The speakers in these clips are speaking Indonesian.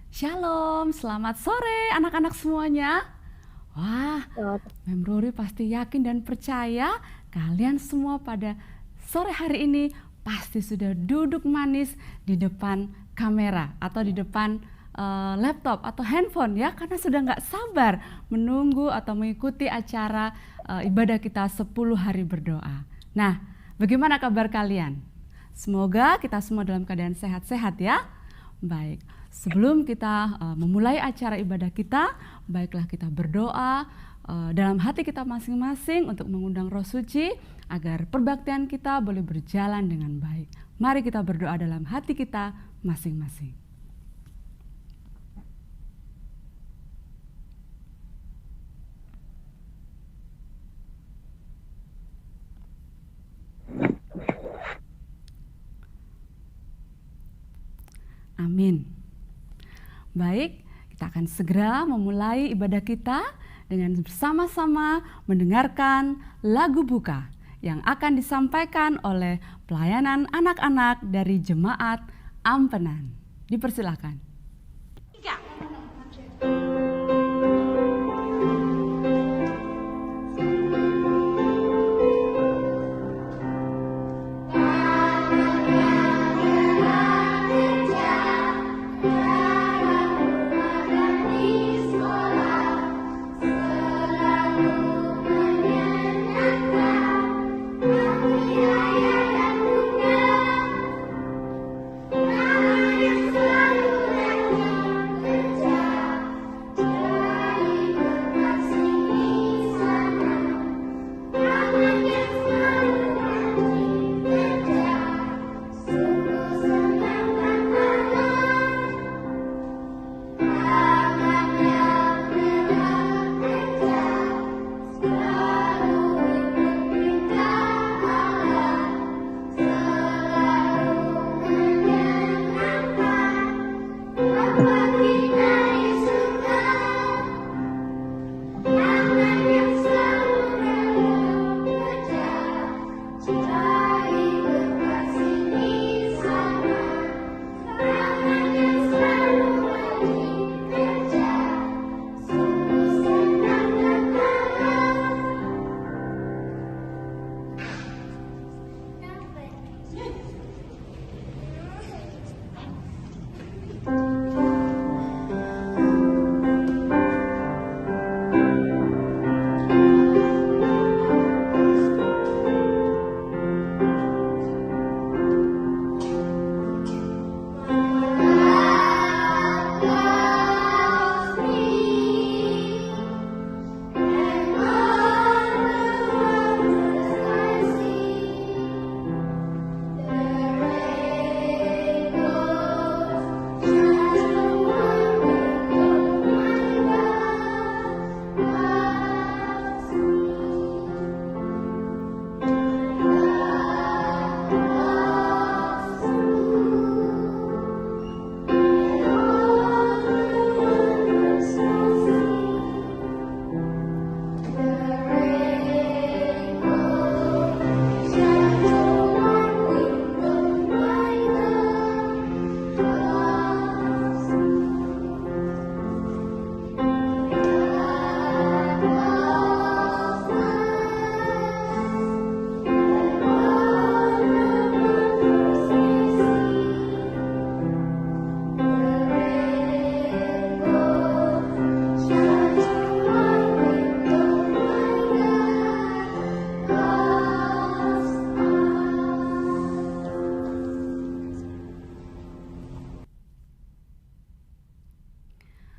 Shalom, selamat sore anak-anak semuanya. Wah, Oh, Mem Ruri pasti yakin dan percaya kalian semua pada sore hari ini pasti sudah duduk manis di depan kamera atau di depan laptop atau handphone ya, karena sudah nggak sabar menunggu atau mengikuti acara ibadah kita 10 hari berdoa. Nah, bagaimana kabar kalian? Semoga kita semua dalam keadaan sehat-sehat ya. Baik, sebelum kita memulai acara ibadah kita, baiklah kita berdoa dalam hati kita masing-masing untuk mengundang Roh Suci agar perbaktian kita boleh berjalan dengan baik. Mari kita berdoa dalam hati kita masing-masing. Amin. Baik, kita akan segera memulai ibadah kita dengan bersama-sama mendengarkan lagu buka yang akan disampaikan oleh pelayanan anak-anak dari Jemaat Ampenan. Dipersilakan.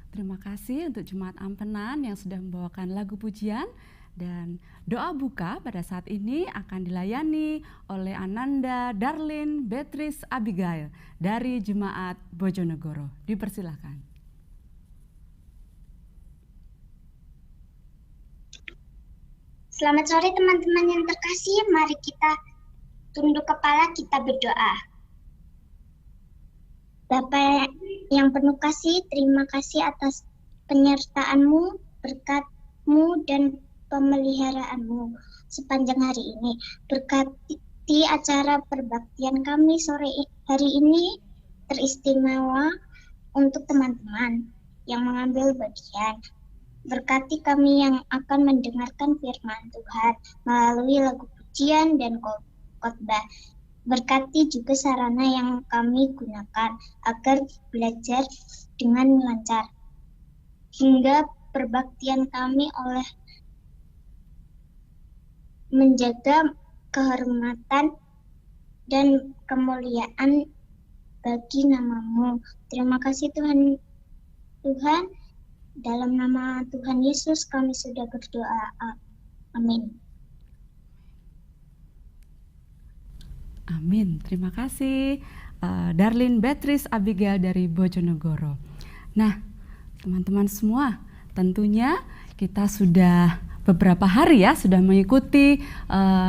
Terima kasih untuk Jemaat Ampenan yang sudah membawakan lagu pujian, dan doa buka pada saat ini akan dilayani oleh Ananda Darlin Beatrice Abigail dari Jemaat Bojonegoro. Dipersilakan. selamat sore teman-teman yang terkasih. Mari kita tunduk kepala, kita berdoa. Bapa yang penuh kasih, terima kasih atas penyertaan-Mu, berkat-Mu, dan pemeliharaanmu sepanjang hari ini. Berkati acara perbaktian kami sore hari ini teristimewa, untuk teman-teman yang mengambil bagian. Berkati kami yang akan mendengarkan firman Tuhan melalui lagu pujian dan khotbah. Berkati juga sarana yang kami gunakan agar belajar dengan lancar. Hingga perbaktian kami oleh menjaga kehormatan dan kemuliaan bagi nama-Mu. Terima kasih Tuhan. Dalam nama Tuhan Yesus kami sudah berdoa. Amin. Amin. Terima kasih Darlin Beatrice Abigail dari Bojonegoro. Nah, teman-teman semua, tentunya kita sudah beberapa hari ya sudah mengikuti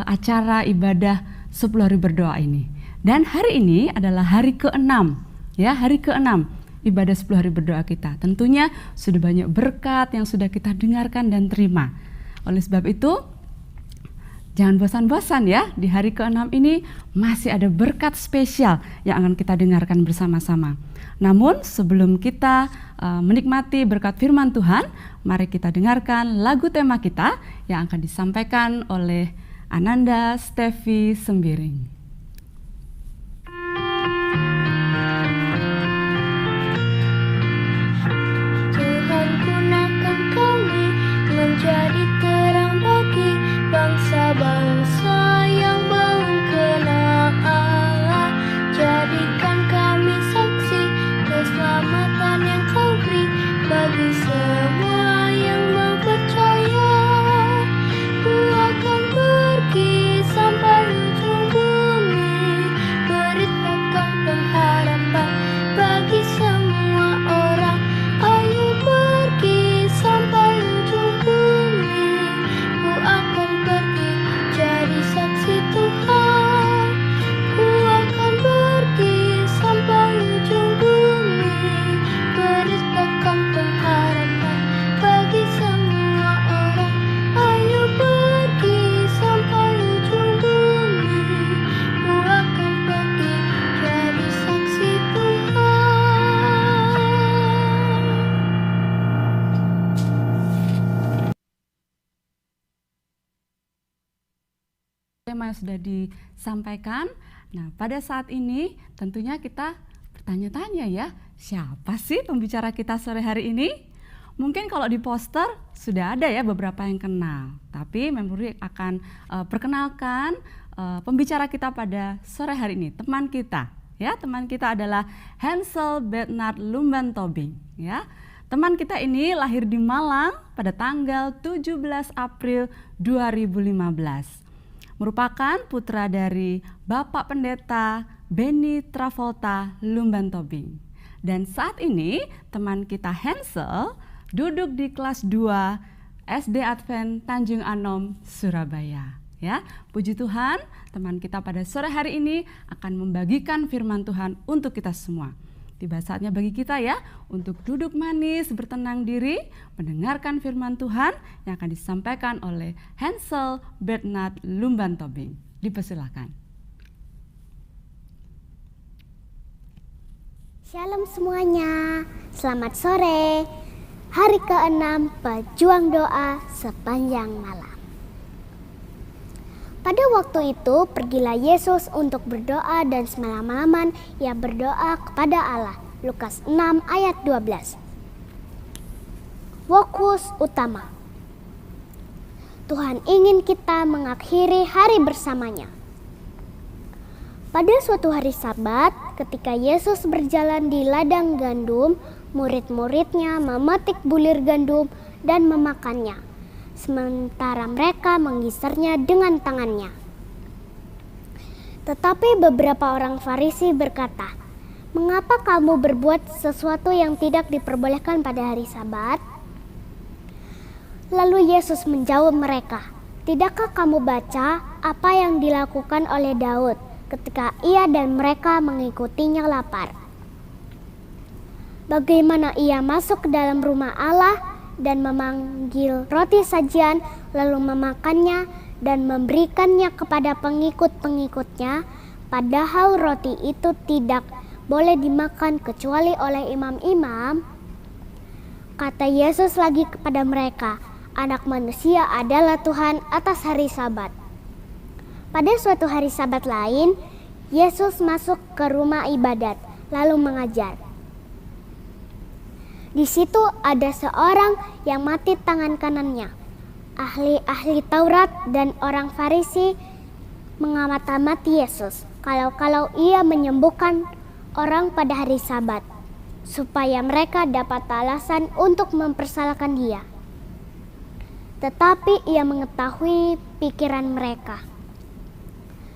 acara ibadah 10 hari berdoa ini. Dan hari ini adalah hari ke-6 ya, hari ke-6 ibadah 10 hari berdoa kita. Tentunya sudah banyak berkat yang sudah kita dengarkan dan terima. Oleh sebab itu, jangan bosan-bosan ya, di hari ke-6 ini masih ada berkat spesial yang akan kita dengarkan bersama-sama. Namun sebelum kita menikmati berkat firman Tuhan, mari kita dengarkan lagu tema kita yang akan disampaikan oleh Ananda Stevi Sembiring. Tuhan gunakan kami menjadi terang bagi bangsa-bangsa yang belum kenal Allah. Jadikan kami saksi keselamatan yang Kau beri bagi semua yang mau percaya. Ku akan pergi sampai ujung bumi, beritakan pengharapan bagi semua orang. Ayo pergi sampai ujung bumi, ku akan pergi jadi saksi Tuhan. Ku akan pergi sampai ujung bumi, beritakan pengharapan bagi semua orang. Ayo pergi sampai ujung bumi, ku akan pergi jadi saksi Tuhan. Tema yang sudah disampaikan. Nah, pada saat ini tentunya kita bertanya-tanya ya, siapa sih pembicara kita sore hari ini? Mungkin kalau di poster sudah ada ya beberapa yang kenal, tapi Memori akan perkenalkan pembicara kita pada sore hari ini, teman kita. Ya, teman kita adalah Hansel Bernard Lumban Tobing. Ya, teman kita ini lahir di Malang pada tanggal 17 April 2015. Merupakan putra dari Bapak Pendeta Benny Travolta Lumban Tobing. Dan saat ini teman kita Hansel duduk di kelas 2 SD Advent Tanjung Anom, Surabaya. Ya, puji Tuhan, teman kita pada sore hari ini akan membagikan firman Tuhan untuk kita semua. Tiba saatnya bagi kita ya untuk duduk manis, bertenang diri, mendengarkan firman Tuhan yang akan disampaikan oleh Hansel Bernard Lumban Tobing. Dipersilakan. Shalom semuanya, selamat sore. Hari ke-6 pejuang doa sepanjang malam. Pada waktu itu pergilah Yesus untuk berdoa dan semalam-malaman ia berdoa kepada Allah. Lukas 6 ayat 12. Fokus utama. Tuhan ingin kita mengakhiri hari bersamanya. Pada suatu hari Sabat, ketika Yesus berjalan di ladang gandum, murid-muridnya memetik bulir gandum dan memakannya, sementara mereka menggisernya dengan tangannya. Tetapi beberapa orang Farisi berkata, "Mengapa kamu berbuat sesuatu yang tidak diperbolehkan pada hari Sabat?" Lalu Yesus menjawab mereka, "Tidakkah kamu baca apa yang dilakukan oleh Daud ketika ia dan mereka mengikutinya lapar? Bagaimana ia masuk ke dalam rumah Allah dan memanggil roti sajian, lalu memakannya dan memberikannya kepada pengikut-pengikutnya, padahal roti itu tidak boleh dimakan kecuali oleh imam-imam? Kata Yesus lagi kepada mereka, Anak Manusia adalah Tuhan atas hari Sabat. Pada suatu hari Sabat lain, Yesus masuk ke rumah ibadat lalu mengajar. Di situ ada seorang yang mati tangan kanannya. Ahli-ahli Taurat dan orang Farisi mengamati Yesus kalau ia menyembuhkan orang pada hari Sabat, supaya mereka dapat alasan untuk mempersalahkan dia. Tetapi ia mengetahui pikiran mereka.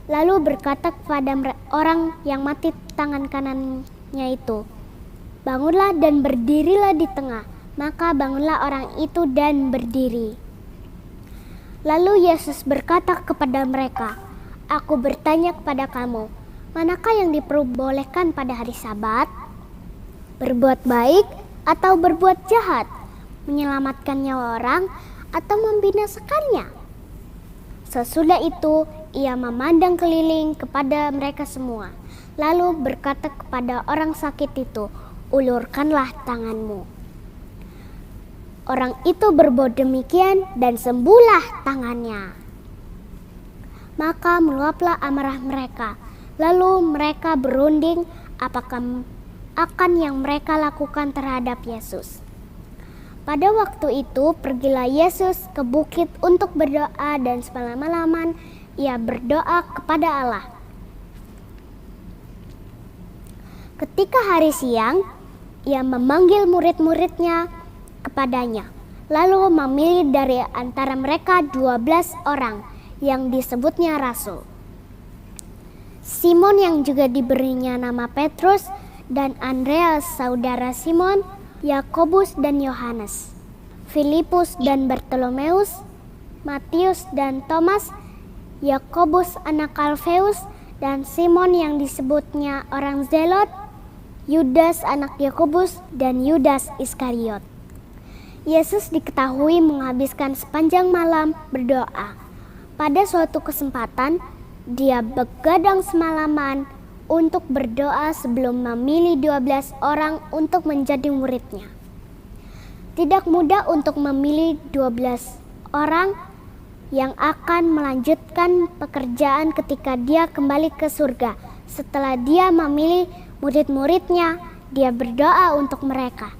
Lalu berkata kepada orang yang mati tangan kanannya itu, Bangunlah dan berdirilah di tengah. Maka bangunlah orang itu dan berdiri. Lalu Yesus berkata kepada mereka, Aku bertanya kepada kamu, manakah yang diperbolehkan pada hari Sabat? Berbuat baik atau berbuat jahat? Menyelamatkan nyawa orang atau membinasakannya? Sesudah itu, ia memandang keliling kepada mereka semua, lalu berkata kepada orang sakit itu, Ulurkanlah tanganmu. Orang itu berbuat demikian dan sembuhlah tangannya. Maka meluaplah amarah mereka. Lalu mereka berunding apakah akan yang mereka lakukan terhadap Yesus. Pada waktu itu pergilah Yesus ke bukit untuk berdoa dan semalam-malaman ia berdoa kepada Allah. Ketika hari siang, ia memanggil murid-muridnya kepadanya, lalu memilih dari antara mereka 12 orang yang disebutnya rasul. Simon yang juga diberinya nama Petrus dan Andreas saudara Simon, Yakobus dan Yohanes, Filipus dan Bartolomeus, Matius dan Thomas, Yakobus anak Alfeus dan Simon yang disebutnya orang Zelot, Yudas anak Yakobus dan Yudas Iskariot. Yesus diketahui menghabiskan sepanjang malam berdoa. Pada suatu kesempatan, dia begadang semalaman untuk berdoa sebelum memilih 12 orang untuk menjadi muridnya. Tidak mudah untuk memilih 12 orang yang akan melanjutkan pekerjaan ketika dia kembali ke surga. Setelah dia memilih murid-muridnya, dia berdoa untuk mereka.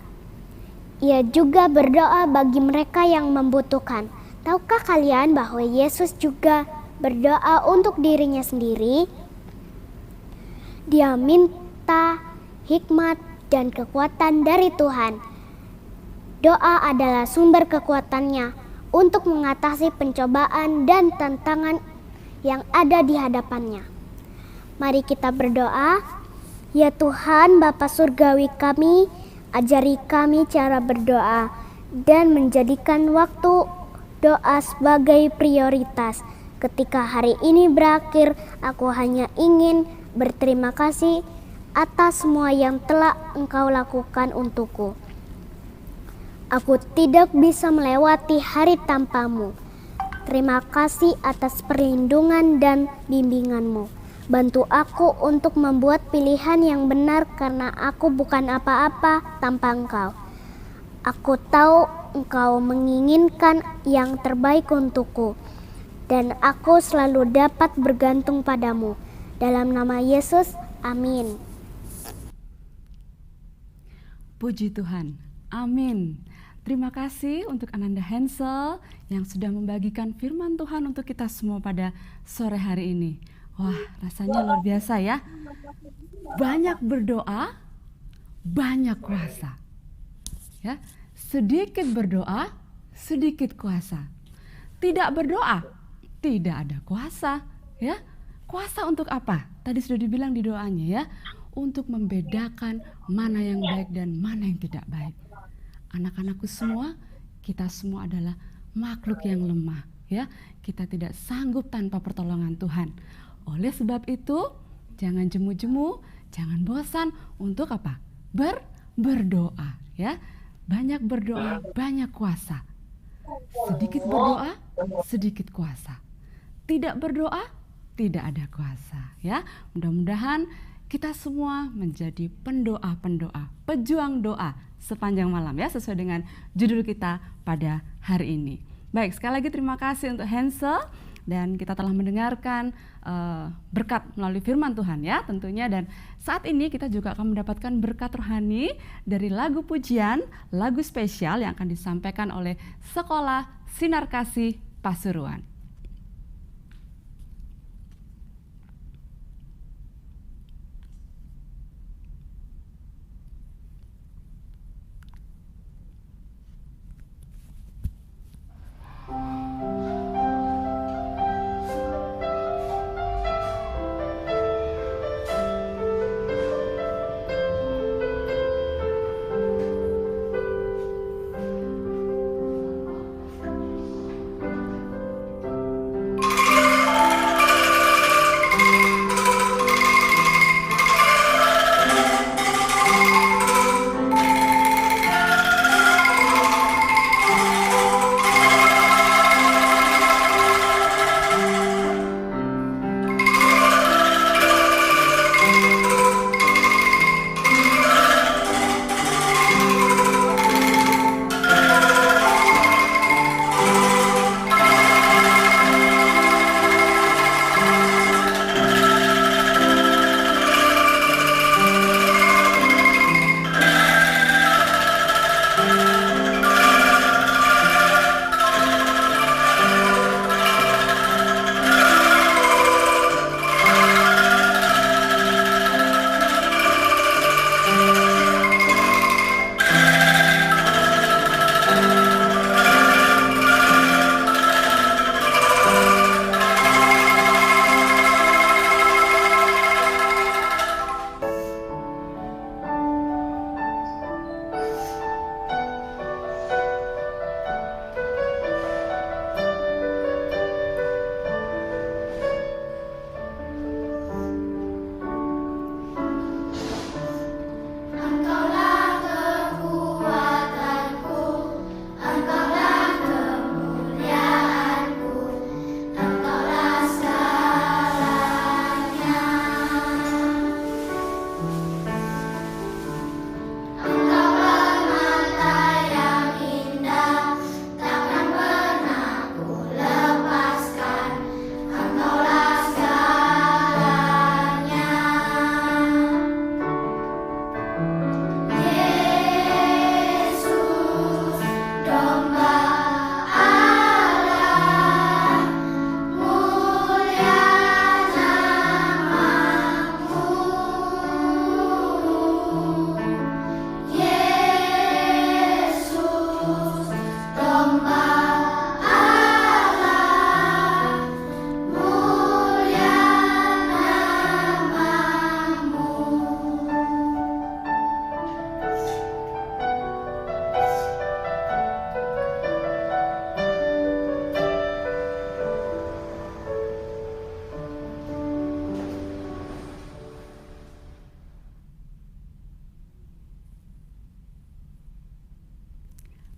Ia juga berdoa bagi mereka yang membutuhkan. Tahukah kalian bahwa Yesus juga berdoa untuk dirinya sendiri? Dia minta hikmat dan kekuatan dari Tuhan. Doa adalah sumber kekuatannya untuk mengatasi pencobaan dan tantangan yang ada di hadapannya. Mari kita berdoa. Ya Tuhan, Bapa Surgawi kami, ajari kami cara berdoa dan menjadikan waktu doa sebagai prioritas. Ketika hari ini berakhir, aku hanya ingin berterima kasih atas semua yang telah Engkau lakukan untukku. Aku tidak bisa melewati hari tanpamu. Terima kasih atas perlindungan dan bimbinganmu. Bantu aku untuk membuat pilihan yang benar karena aku bukan apa-apa tanpa Engkau. Aku tahu Engkau menginginkan yang terbaik untukku dan aku selalu dapat bergantung padamu. Dalam nama Yesus, amin. Puji Tuhan, amin. Terima kasih untuk Ananda Hensel yang sudah membagikan firman Tuhan untuk kita semua pada sore hari ini. Wah, rasanya luar biasa ya. Banyak berdoa, banyak kuasa. Ya, sedikit berdoa, sedikit kuasa. Tidak berdoa, tidak ada kuasa, ya. Kuasa untuk apa? Tadi sudah dibilang di doanya ya, untuk membedakan mana yang baik dan mana yang tidak baik. Anak-anakku semua, kita semua adalah makhluk yang lemah, ya. Kita tidak sanggup tanpa pertolongan Tuhan. Oleh sebab itu, jangan jemu-jemu, jangan bosan untuk apa? Berdoa, ya. Banyak berdoa, banyak kuasa. Sedikit berdoa, sedikit kuasa. Tidak berdoa, tidak ada kuasa, ya. Mudah-mudahan kita semua menjadi pendoa-pendoa, pejuang doa sepanjang malam ya, sesuai dengan judul kita pada hari ini. Baik, sekali lagi terima kasih untuk Hansel, dan kita telah mendengarkan berkat melalui firman Tuhan ya tentunya, dan saat ini kita juga akan mendapatkan berkat rohani dari lagu pujian, lagu spesial yang akan disampaikan oleh Sekolah Sinar Kasih Pasuruan.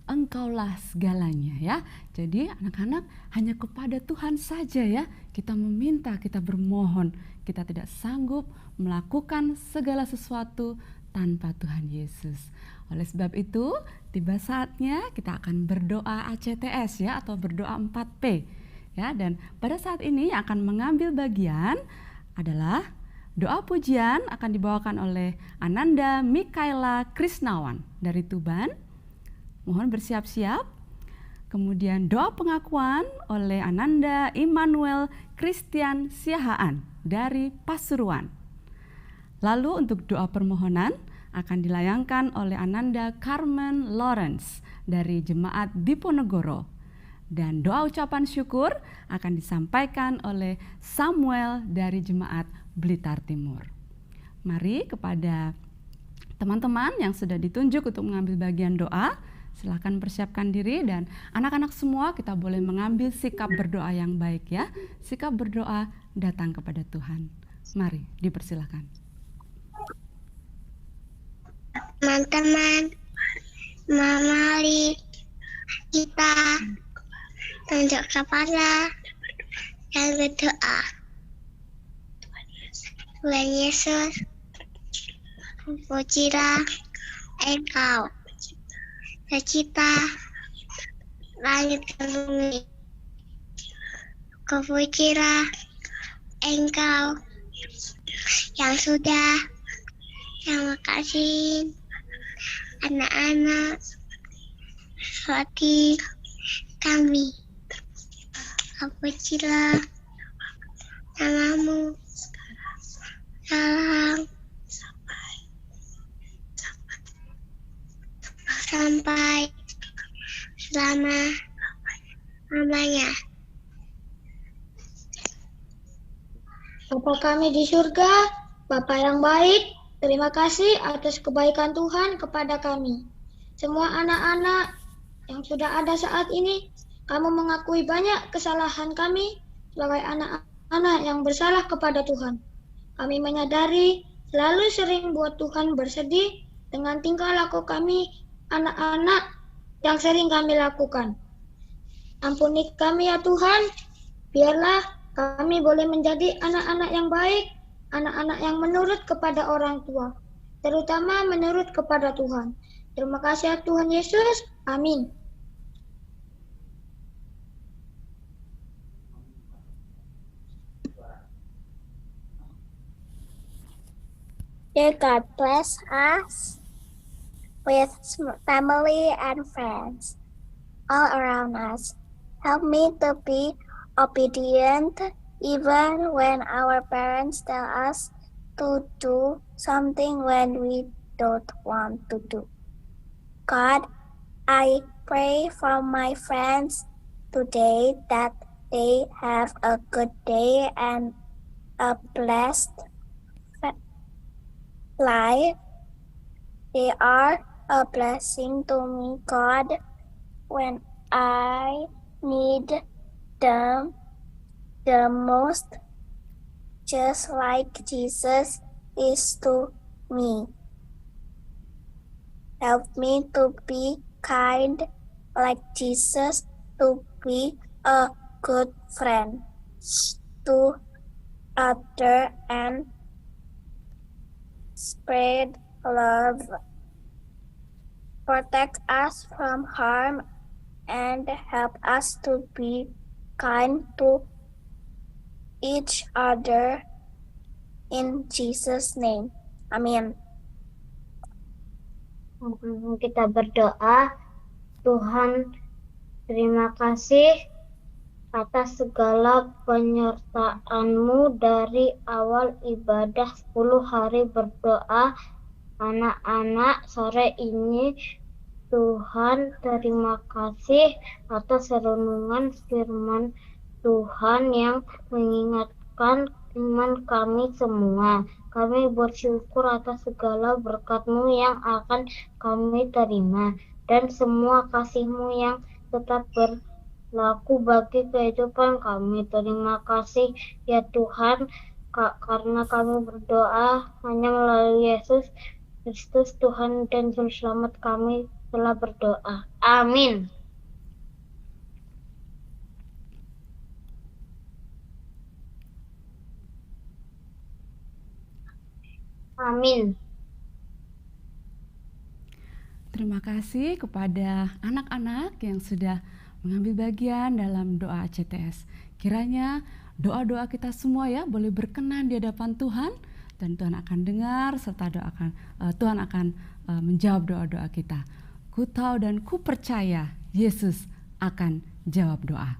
Engkaulah segalanya ya. Jadi anak-anak, hanya kepada Tuhan saja ya kita meminta, kita bermohon. Kita tidak sanggup melakukan segala sesuatu tanpa Tuhan Yesus. Oleh sebab itu, tiba saatnya kita akan berdoa ACTS ya, atau berdoa 4P ya. Dan pada saat ini yang akan mengambil bagian adalah doa pujian akan dibawakan oleh Ananda Mikaela Krisnawan dari Tuban. Mohon bersiap-siap. Kemudian doa pengakuan oleh Ananda Immanuel Christian Siahaan dari Pasuruan. Lalu untuk doa permohonan akan dilayangkan oleh Ananda Carmen Lawrence dari Jemaat Diponegoro. Dan doa ucapan syukur akan disampaikan oleh Samuel dari Jemaat Blitar Timur. Mari kepada teman-teman yang sudah ditunjuk untuk mengambil bagian doa, silakan persiapkan diri, dan anak-anak semua kita boleh mengambil sikap berdoa yang baik ya. Sikap berdoa datang kepada Tuhan. Mari dipersilakan. Teman-teman, mari kita tunjuk kepala dan berdoa. Tuhan Yesus, Pujilah Engkau, tercipta langit dan bumi. Pujilah Engkau yang sudah yang mengasihi anak-anak seperti kami. Pujilah namamu sekarang sampai selama-lamanya. Bapa kami di surga, Bapa yang baik, terima kasih atas kebaikan Tuhan kepada kami. Semua anak-anak yang sudah ada saat ini, kamu mengakui banyak kesalahan kami sebagai anak-anak yang bersalah kepada Tuhan. Kami menyadari selalu sering buat Tuhan bersedih dengan tingkah laku kami anak-anak yang sering kami lakukan. Ampuni kami ya Tuhan, biarlah kami boleh menjadi anak-anak yang baik, anak-anak yang menurut kepada orang tua, terutama menurut kepada Tuhan. Terima kasih ya Tuhan Yesus, amin. Dear God, bless us with family and friends all around us. Help me to be obedient even when our parents tell us to do something when we don't want to do. God, I pray for my friends today that they have a good day and a blessed life. They are a blessing to me, God, when I need them the most, just like Jesus is to me. Help me to be kind like Jesus, to be a good friend to others and spread love. Protect us from harm and help us to be kind to each other. In Jesus' name, amin. Kita berdoa. Tuhan, terima kasih atas segala penyertaan-Mu dari awal ibadah 10 hari berdoa anak-anak sore ini. Tuhan, terima kasih atas renungan firman Tuhan yang mengingatkan iman kami semua. Kami bersyukur atas segala berkat-Mu yang akan kami terima dan semua kasih-Mu yang tetap berlaku bagi kehidupan kami. Terima kasih ya Tuhan, karena kami berdoa hanya melalui Yesus Kristus Tuhan dan Juru Selamat kami telah berdoa. Amin. Amin. Terima kasih kepada anak-anak yang sudah mengambil bagian dalam doa CTS. Kiranya doa-doa kita semua ya boleh berkenan di hadapan Tuhan, dan Tuhan akan dengar serta Tuhan akan menjawab doa-doa kita. Ku tahu dan ku percaya Yesus akan jawab doa.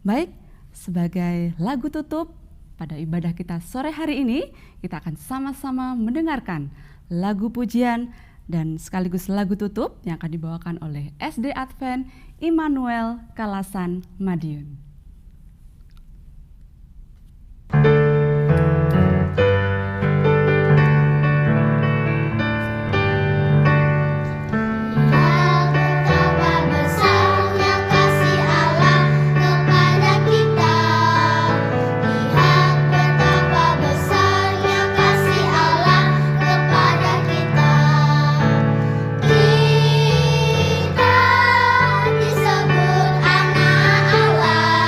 Baik, sebagai lagu tutup pada ibadah kita sore hari ini, kita akan sama-sama mendengarkan lagu pujian dan sekaligus lagu tutup yang akan dibawakan oleh SD Advent Immanuel Kalasan Madiun. Disebut anak Allah.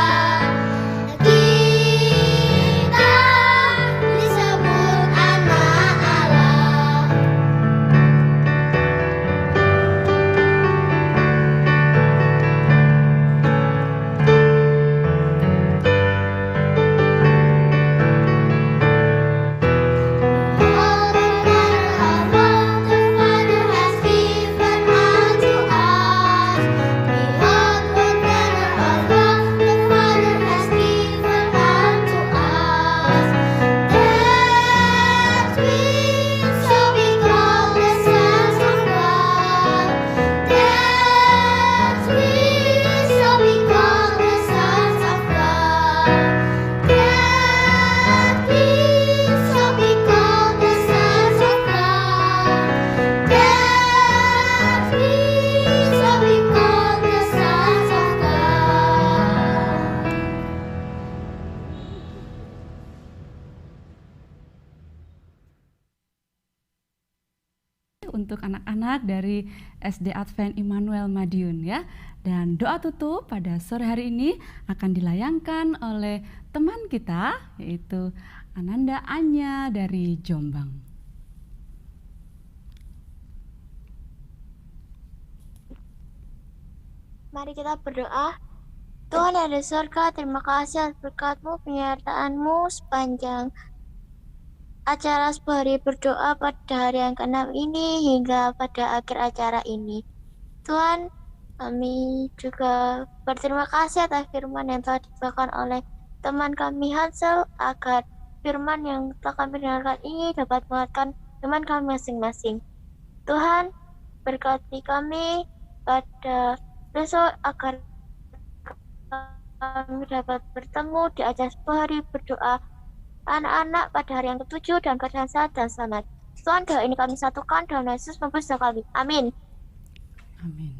untuk anak-anak dari SD Advent Immanuel Madiun ya. Dan doa tutup pada sore hari ini akan dilayangkan oleh teman kita, yaitu Ananda Anya dari Jombang. Mari kita berdoa. Tuhan yang ada di surga, terima kasih atas berkat-Mu, penyertaan-Mu sepanjang acara sebuah hari berdoa pada hari yang ke-6 ini hingga pada akhir acara ini. Tuhan, kami juga berterima kasih atas firman yang telah dibawakan oleh teman kami Hansel, agar firman yang telah kami dengarkan ini dapat menguatkan iman kami masing-masing. Tuhan, berkati kami pada besok agar kami dapat bertemu di acara sebuah hari berdoa anak-anak pada hari yang ke-7 dan keadaan sehat dan selamat. Tuhan, doa ini kami satukan dalam nama Yesus Tuhan kami. Amin. Amin.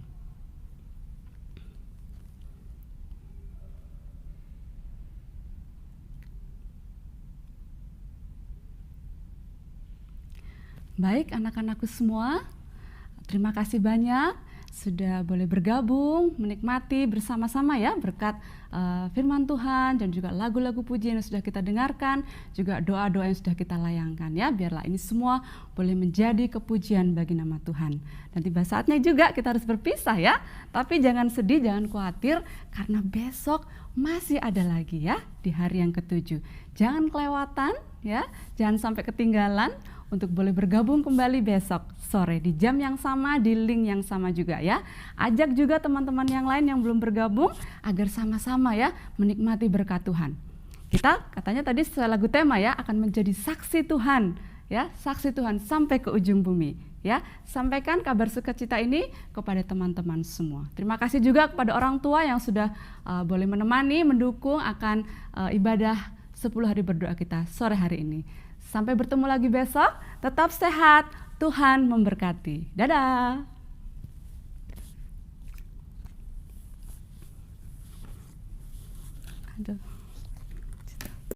Baik anak-anakku semua, terima kasih banyak sudah boleh bergabung, menikmati bersama-sama ya berkat firman Tuhan dan juga lagu-lagu pujian yang sudah kita dengarkan, juga doa-doa yang sudah kita layangkan ya. Biarlah ini semua boleh menjadi kepujian bagi nama Tuhan. Dan tiba saatnya juga kita harus berpisah ya. Tapi jangan sedih, jangan khawatir, karena besok masih ada lagi ya di hari yang ke-7. Jangan kelewatan ya, jangan sampai ketinggalan untuk boleh bergabung kembali besok sore di jam yang sama, di link yang sama juga ya. Ajak juga teman-teman yang lain yang belum bergabung agar sama-sama ya menikmati berkat Tuhan. Kita katanya tadi sesuai lagu tema ya, akan menjadi saksi Tuhan ya, saksi Tuhan sampai ke ujung bumi ya. Sampaikan kabar sukacita ini kepada teman-teman semua. Terima kasih juga kepada orang tua yang sudah boleh menemani, mendukung akan ibadah 10 hari berdoa kita sore hari ini. Sampai bertemu lagi besok, tetap sehat, Tuhan memberkati. Dadah. Aduh.